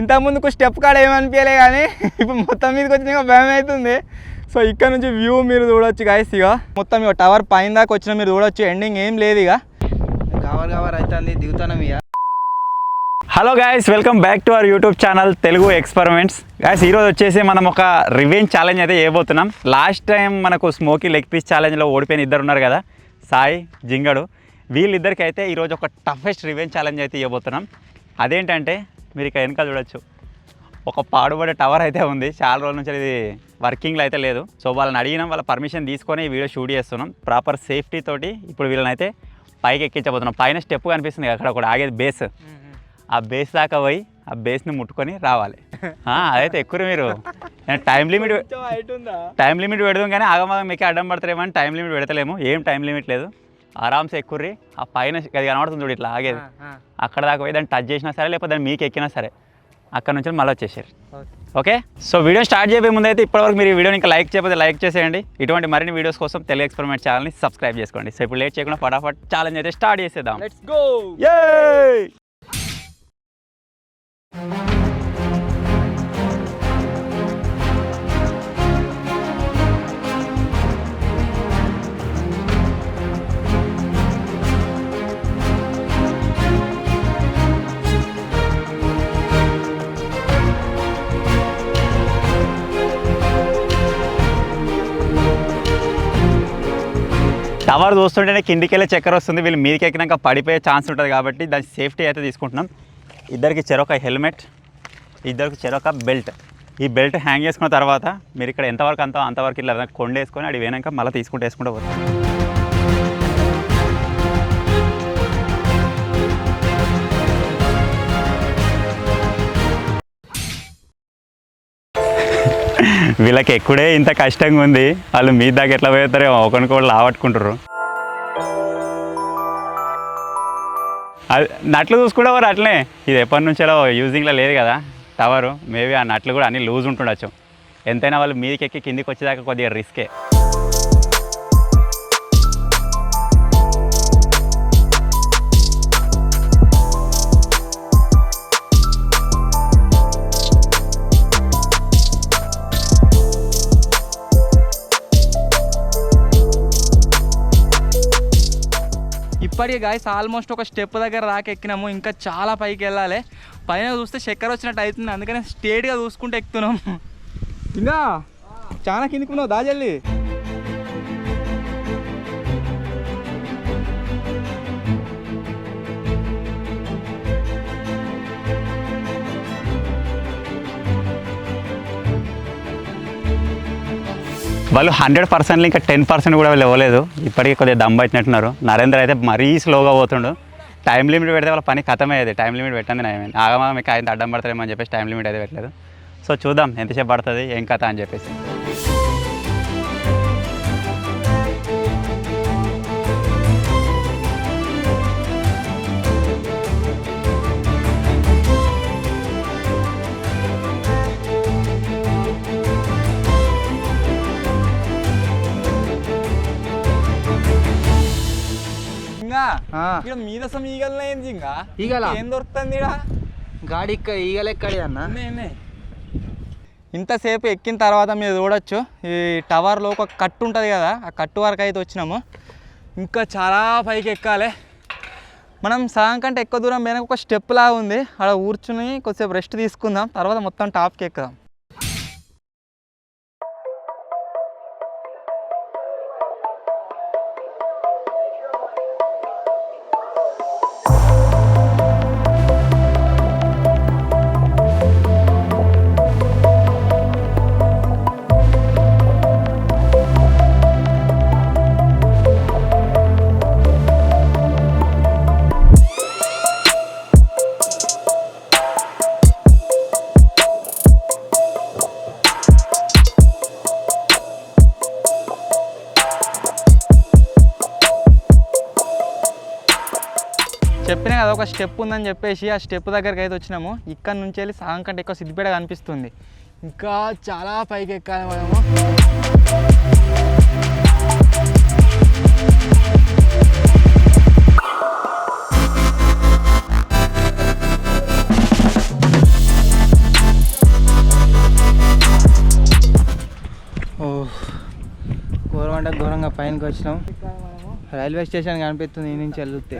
ఇంతకుముందుకు step కాడ ఏమనిపించలే కానీ ఇప్పుడు మొత్తం మీదకి వచ్చిన భయం అవుతుంది. సో ఇక్కడ నుంచి వ్యూ మీరు చూడొచ్చు గాయస్. ఇక మొత్తం ఇక టవర్ పైన దాకా వచ్చిన మీరు చూడొచ్చు. ఎండింగ్ ఏం లేదు, ఇక కవర్ అవుతుంది, దిగుతాం ఇక. Hello guys, welcome back to our YouTube channel Telugu experiments. Guys ఈరోజు వచ్చేసి మనం ఒక రివెంజ్ ఛాలెంజ్ అయితే చేయబోతున్నాం. లాస్ట్ టైం మనకు స్మోకీ లెగ్ పీస్ ఛాలెంజ్లో ఓడిపోయిన ఇద్దరు ఉన్నారు కదా, సాయి, జింగడు. వీళ్ళిద్దరికి అయితే ఈరోజు ఒక టఫెస్ట్ రివెంజ్ ఛాలెంజ్ అయితే ఇవ్వబోతున్నాం. అదేంటంటే మీరు ఇక వెనక చూడొచ్చు, ఒక పాడుబడే టవర్ అయితే ఉంది. చాలా రోజుల నుంచి ఇది వర్కింగ్లో అయితే లేదు. సో వాళ్ళని అడిగినాం, వాళ్ళ పర్మిషన్ తీసుకొని ఈ వీడియో షూట్ చేస్తున్నాం. ప్రాపర్ సేఫ్టీ తోటి ఇప్పుడు వీళ్ళని అయితే పైకి ఎక్కించబోతున్నాం. పైన స్టెప్ కనిపిస్తుంది అక్కడ ఒకటి ఆగేది బేస్. ఆ బేస్ దాకా పోయి ఆ బేస్ని ముట్టుకొని రావాలి. అదైతే ఎక్కువ మీరు టైం లిమిట్ పెడదాం కానీ ఆగమాగం మీకు అడ్డం పడతారేమని టైం లిమిట్ పెడతలేము. ఏం టైం లిమిట్ లేదు, ఆరామ్సే ఎక్కుర్రి. ఆ పైన అది కనబడుతుంది చూడు, ఇట్లా ఆగేది, అక్కడ దాకా పోయి దాన్ని టచ్ చేసినా సరే, లేకపోతే దాన్ని మీకు ఎక్కినా సరే అక్కడ నుంచి మళ్ళీ వచ్చేసారు. ఓకే, సో వీడియో స్టార్ట్ చేయబోయే ముందు అయితే ఇప్పటివరకు మీరు ఈ వీడియోని ఇంకా లైక్ చేయకపోతే లైక్ చేసేయండి. ఇటువంటి మరిన్ని వీడియోస్ కోసం తెలుగు ఎక్స్పెరిమెంట్ ఛానల్ని సబ్స్క్రైబ్ చేసుకోండి. సో ఇప్పుడు లేట్ చేయకుండా ఫటాఫట్ ఛాలెంజ్ అయితే స్టార్ట్ చేసేద్దాం. Let's go. యే! టవర్ చూస్తుంటేనే కిందికి వెళ్ళే చక్కెర వస్తుంది. వీళ్ళు మీదకి ఎక్కినాక పడిపోయే ఛాన్స్ ఉంటుంది కాబట్టి దాని సేఫ్టీ అయితే తీసుకుంటున్నాం. ఇద్దరికి చెరొక హెల్మెట్, ఇద్దరికి చెరొక బెల్ట్. ఈ బెల్ట్ హ్యాంగ్ చేసుకున్న తర్వాత మీరు ఇక్కడ ఎంతవరకు అంతవరకు ఇట్లా కొండేసుకొని అది వేనాక మళ్ళీ వేసుకుంటూ పోతాం. వీళ్ళకి ఎక్కుడే ఇంత కష్టంగా ఉంది, వాళ్ళు మీ దాకా ఎట్లా పోతారో ఒకరికొకరు లావట్టుకుంటారు. అది నట్లు చూసుకుంటే అట్లనే, ఇది ఎప్పటి నుంచో యూజింగ్లో లేదు కదా టవరు. మేబీ ఆ నట్లు కూడా అన్నీ లూజ్ ఉంటుండొచ్చు. ఎంతైనా వాళ్ళు మీదకి ఎక్కి కిందికి వచ్చేదాకా కొద్దిగా రిస్కే. ఇప్పటికే గాయస్ ఆల్మోస్ట్ ఒక స్టెప్ దగ్గర దాకా ఎక్కినాము, ఇంకా చాలా పైకి వెళ్ళాలి. పైన చూస్తే చక్కెర వచ్చినట్టు అవుతుంది, అందుకని స్ట్రేట్గా చూసుకుంటూ ఎక్కుతున్నాం. ఇంకా చాలా కిందికున్నావు దాజల్లి. వాళ్ళు 100% ఇంకా 10% కూడా వాళ్ళు ఇవ్వలేదు. ఇప్పటికీ కొద్దిగా దమ్ పట్టినట్టున్నారు. నరేంద్ర అయితే మరీ స్లోగా పోతుండు. టైం లిమిట్ పెడితే వాళ్ళ పని ఖతమయ్యేది. టైం లిమిట్ పెట్టండి నయమేది. ఆగమా మీకు ఆయన అడ్డం పడతారేమో అని చెప్పేసి టైం లిమిట్ అయితే పెట్టలేదు. సో చూద్దాం ఎంతసేపు పడుతుంది, ఏం కథ అని చెప్పేసి. ఇక్కడ మీద ఈగలనే ఏంది, ఇంకా ఈగల ఏం దొరుకుతుంది గాడి ఈగలు ఎక్కడి అన్న. ఇంతసేపు ఎక్కిన తర్వాత మీరు చూడొచ్చు, ఈ టవర్లో ఒక కట్టు ఉంటుంది కదా, ఆ కట్టు వరకు అయితే వచ్చినాము. ఇంకా చాలా పైకి ఎక్కాలి. మనం సగం కంటే ఎక్కువ దూరం పోయినాక ఒక స్టెప్ లాగా ఉంది, అక్కడ కూర్చుని కొద్దిసేపు రెస్ట్ తీసుకుందాం, తర్వాత మొత్తం టాప్కి ఎక్కుదాం. చెప్పినా కదా ఒక స్టెప్ ఉందని చెప్పేసి ఆ స్టెప్ దగ్గరికి అయితే వచ్చినాము. ఇక్కడ నుంచి వెళ్ళి సగం కంటే ఎక్కువ సిద్దిపేట కనిపిస్తుంది. ఇంకా చాలా పైకి ఎక్కాలి మనము. ఘోరంగా పైనకి వచ్చినాం. రైల్వే స్టేషన్ కనిపిస్తుంది ఈ నుంచి వెళ్తే.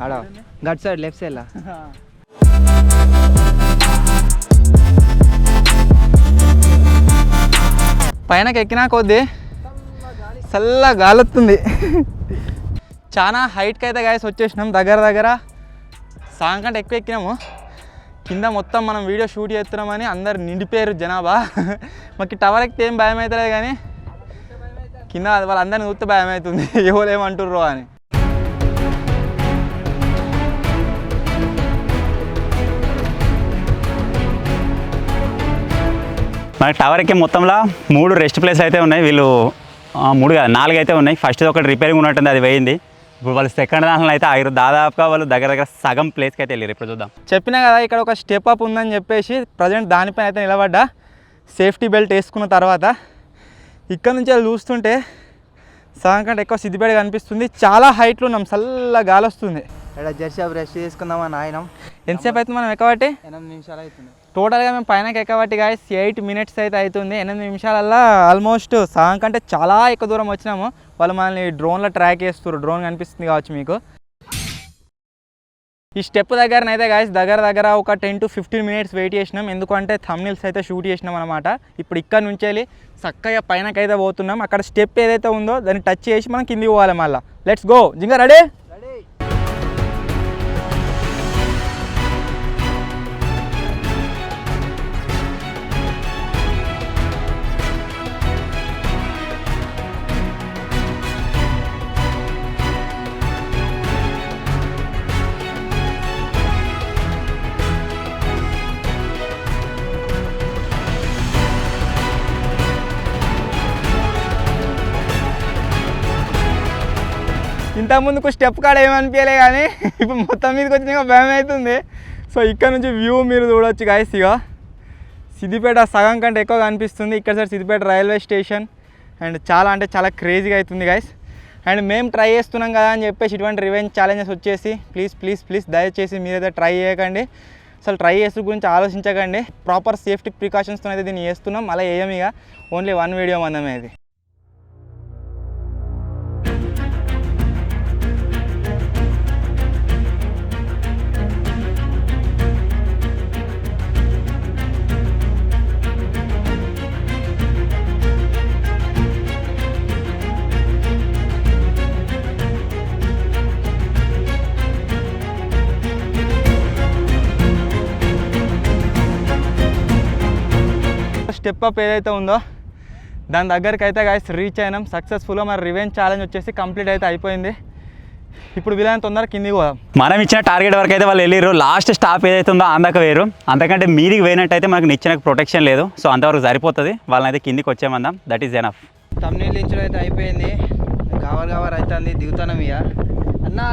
ఆడ గట్ సైడ్ లెఫ్ట్ సైడ్ పైనకి ఎక్కినా కొద్దీ చల్ల గాలొస్తుంది. చాలా హైట్కి అయితే గాయస్ వచ్చేసినాం. దగ్గర సాంగ్ కంటే ఎక్కువ ఎక్కినాము. కింద మొత్తం మనం వీడియో షూట్ చేస్తున్నామని అందరు నిండిపోయారు జనాభా. మాకు టవర్ ఎక్కితే ఏం భయం అవుతలేదు కానీ కింద వాళ్ళందరినీ చూస్తే భయం అవుతుంది ఎవరు ఏమంటుర్రో అని. మనకి టవర్ ఎక్కే మొత్తంలో 3 రెస్ట్ ప్లేస్ అయితే ఉన్నాయి. వీళ్ళు 3 కాదు 4 అయితే ఉన్నాయి. ఫస్ట్ ఒకటి రిపేరింగ్ ఉన్నట్టుంది, అది పోయింది. ఇప్పుడు వాళ్ళు సెకండ్ దాంట్లో అయితే ఆగిరు. దాదాపుగా వాళ్ళు దగ్గర సగం ప్లేస్కి అయితే వెళ్ళారు. ఇప్పుడు చూద్దాం. చెప్పినా కదా ఇక్కడ ఒక స్టెప్ అప్ ఉందని చెప్పేసి ప్రజెంట్ దానిపైన అయితే నిలబడ్డా. సేఫ్టీ బెల్ట్ వేసుకున్న తర్వాత ఇక్కడ నుంచి అది చూస్తుంటే సగం కంటే ఎక్కువ సిద్దిపేట కనిపిస్తుంది. చాలా హైట్లో ఉన్నాం, చల్ల గాలి వస్తుంది. ఇక్కడ జర్సీ రెస్ట్ చేసుకుందామని ఆయన. ఎంతసేపు అవుతుంది మనం ఎక్కబట్టి? 8 నిమిషాలు అవుతుంది. టోటల్గా మేము పైనకి ఎక్కబట్టి గాయస్ 8 మినిట్స్ అయితే అవుతుంది. 8 నిమిషాలల్లో ఆల్మోస్ట్ సగం కంటే చాలా ఎక్కువ దూరం వచ్చినాము. వాళ్ళు మనల్ని డ్రోన్లో ట్రాక్ చేస్తారు. డ్రోన్ కనిపిస్తుంది కావచ్చు మీకు. ఈ స్టెప్ దగ్గరనైతే గాయస్ దగ్గర ఒక 10 to 15 మినిట్స్ వెయిట్ చేసినాం. ఎందుకంటే థంబ్నెయిల్స్ అయితే షూట్ చేసినాం అనమాట. ఇప్పుడు ఇక్కడ నుంచి వెళ్ళి చక్కగా పైనకైతే పోతున్నాం. అక్కడ స్టెప్ ఏదైతే ఉందో దాన్ని టచ్ చేసి మనం కిందికి పోవాలి. మళ్ళీ లెట్స్ గో. జింగా రెడీ? ఇంతకుముందుకు స్టెప్ కాడ ఏమనిపించలే కానీ ఇప్పుడు మొత్తం మీదకి వచ్చినాక భయం అవుతుంది. సో ఇక్కడ నుంచి వ్యూ మీరు చూడవచ్చు గాయస్. ఇక సిద్దిపేట సగం కంటే ఎక్కువ కనిపిస్తుంది. ఇక్కడ side Siddipet railway station and చాలా అంటే చాలా క్రేజీగా అవుతుంది గాయస్. అండ్ మేము ట్రై చేస్తున్నాం కదా అని చెప్పేసి ఇటువంటి రివెంజ్ ఛాలెంజెస్ వచ్చేసి ప్లీజ్ దయచేసి మీరైతే ట్రై చేయకండి. అసలు ట్రై చేసే గురించి ఆలోచించకండి. ప్రాపర్ సేఫ్టీ ప్రికాషన్స్తో అయితే దీన్ని చేస్తున్నాం. అలా వేయం ఇక ఓన్లీ 1 వీడియో మందమే ఇది. స్టెప్ అప్ ఏదైతే ఉందో దాని దగ్గరికి అయితే గాయస్ రీచ్ అయినాం సక్సెస్ఫుల్గా. మరి రివెంజ్ ఛాలెంజ్ వచ్చేసి కంప్లీట్ అయితే అయిపోయింది. ఇప్పుడు వీలైన తొందరగా కిందికి పోదాం. మనం ఇచ్చిన టార్గెట్ వరకు అయితే వాళ్ళు వెళ్ళారు. లాస్ట్ స్టాప్ ఏదైతే ఉందో అందాక వేరు. అంతకంటే మీదికి పోయినట్టయితే మనకు నిచ్చిన ప్రొటెక్షన్ లేదు. సో అంతవరకు సరిపోతుంది. వాళ్ళని అయితే కిందికి వచ్చేమందాం. That is enough. థంబ్నెయిల్ ఇచ్చడం అయితే అయిపోయింది. గవర్ అవుతుంది. దిగుతాం ఇక అన్నా.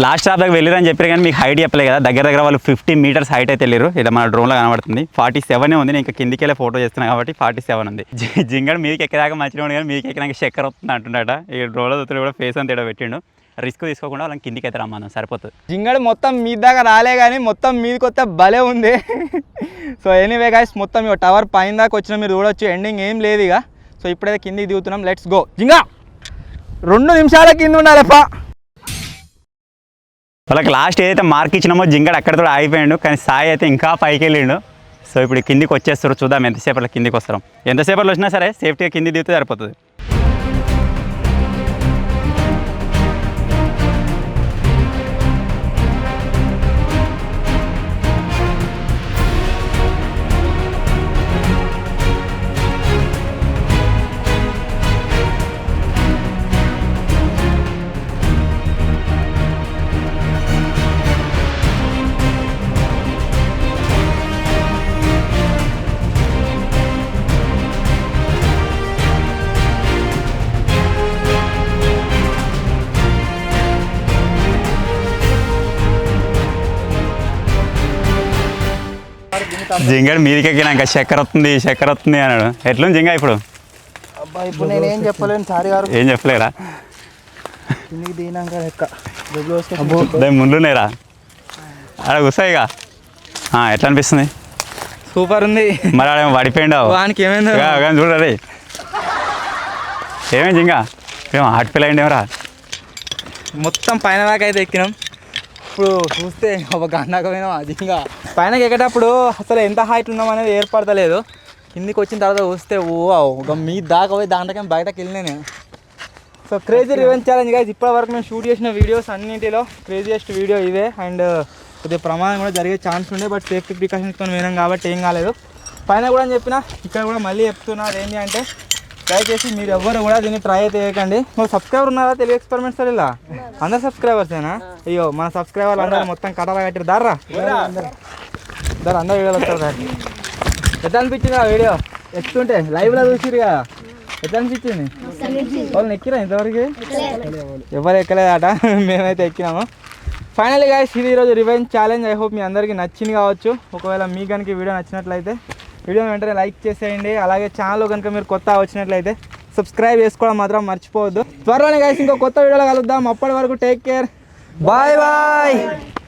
లాస్ట్ స్టాప్ దగ్గర వెళ్ళారని చెప్పారు కానీ మీకు హైట్ చెప్పలే కదా. దగ్గర వాళ్ళు 50 మీటర్స్ హైట్ అయితే వెళ్ళారు. ఇలా మన డ్రోన్లో కనబడుతుంది. 47 ఉంది. నేను ఇంకా కిందికి వెళ్ళే ఫోటో చేస్తున్నాను కాబట్టి 47 ఉంది. జింగడు మీదకి ఎక్కేదాకా మంచిగా ఉంది కానీ మీదకి ఎక్కినాక చక్కెర వస్తుంది అంటున్నాట. ఈ డ్రోన్లో చూస్తే కూడా ఫేస్ అంతా పెట్టిండు. రిస్క్ తీసుకోకుండా వాళ్ళని కిందికి అయితే రమ్మన్నాం, సరిపోతుంది. జింగడు మొత్తం మీద దాకా రాలే కానీ మొత్తం మీదకి వస్తే భలే ఉంది. సో ఎనీవే గాయస్ మొత్తం ఇక టవర్ పైన దాకా వచ్చినా మీరు చూడొచ్చు. ఎండింగ్ ఏం లేదు ఇక. సో ఇప్పుడైతే కిందికి దిగుతున్నాం. Let's go. జింగా 2 నిమిషాల కింద ఉండాలిపా. వాళ్ళకి లాస్ట్ ఏదైతే మార్క్ ఇచ్చినామో జింగడు అక్కడితో ఆగిపోయాడు. కానీ సాయి అయితే ఇంకా పైకి వెళ్ళిండు. సో ఇప్పుడు కిందికి వచ్చేస్తారు. చూద్దాం ఎంతసేపట్లో కిందికి వస్తాం. ఎంతసేపట్లో వచ్చినా సరే సేఫ్టీగా కిందికి దిగితే సరిపోతుంది. జింగడు మీదికి ఎక్కినాక చక్కెర వస్తుంది అన్నాడు. ఎట్లుంది జింగా ఇప్పుడు? అబ్బా ఇప్పుడు నేను ఏం చెప్పలేను సారీ గారు. ఏం చెప్పలేరా? దిగినాక ముందునేరా అక్కడ కూర్చోయిగా. ఎట్లా అనిపిస్తుంది? సూపర్ ఉంది. మరి ఆడ పడిపోయిండావు. వానికి ఏమైంది చూడరే. ఏమే జింగా మేము హార్ట్ ఫీల్ అయ్యిండేమరా మొత్తం పైన దాకా అయితే ఎక్కినాం. ఇప్పుడు చూస్తే ఒక గంటకపోయినా అది ఇంకా పైనకి ఎక్కేటప్పుడు అసలు ఎంత హైట్ ఉన్నాం అనేది ఏర్పడతలేదు. కిందికి వచ్చిన తర్వాత చూస్తే ఒక మీ దాకా పోయి దాంట్లోకి బయటకు వెళ్ళినా నేను. So crazy revenge challenge guys. ఇప్పటి వరకు మేము షూట్ చేసిన వీడియోస్ అన్నింటిలో క్రేజియెస్ట్ వీడియో ఇదే. అండ్ కొద్దిగా ప్రమాదం కూడా జరిగే ఛాన్స్ ఉండే, బట్ సేఫ్టీ ప్రికాషన్స్తో వినాం కాబట్టి ఏం కాలేదు. పైన కూడా చెప్పిన, ఇక్కడ కూడా మళ్ళీ చెప్తున్నారు ఏంటి అంటే దయచేసి మీరు ఎవ్వరు కూడా దీన్ని ట్రై అయితే చేయకండి. మరి సబ్స్క్రైబర్ ఉన్నారా తెలుగు ఎక్స్పెరిమెంట్స్ ఇలా? అందరు సబ్స్క్రైబర్సేనా? అయ్యో మన సబ్స్క్రైబర్లు అందరూ మొత్తం కటారా కట్టారు. దారా అందరు వీడియోలు వస్తారు సార్. ఎట్లా అనిపించింది ఆ వీడియో ఎత్తుంటే లైవ్లో చూసిరు కదా? ఎట్లా అనిపించింది? వాళ్ళని ఎక్కిరా ఇంతవరకు? ఎవరు ఎక్కలేదట, మేమైతే ఎక్కినాము. ఫైనల్లీ గైస్ ఇది ఈరోజు రివెంజ్ ఛాలెంజ్. ఐ హోప్ మీ అందరికీ నచ్చింది కావచ్చు. ఒకవేళ మీ కనుక వీడియో నచ్చినట్లయితే వీడియోని వెంటనే లైక్ చేసేయండి. అలాగే ఛానల్ కనుక మీరు కొత్త వచ్చినట్లయితే సబ్స్క్రైబ్ చేసుకోవడం మాత్రం మర్చిపోవద్దు. త్వరలోనే గైస్ ఇంకో కొత్త వీడియోలో కలుద్దాం. అప్పటి వరకు టేక్ కేర్, బాయ్ బాయ్.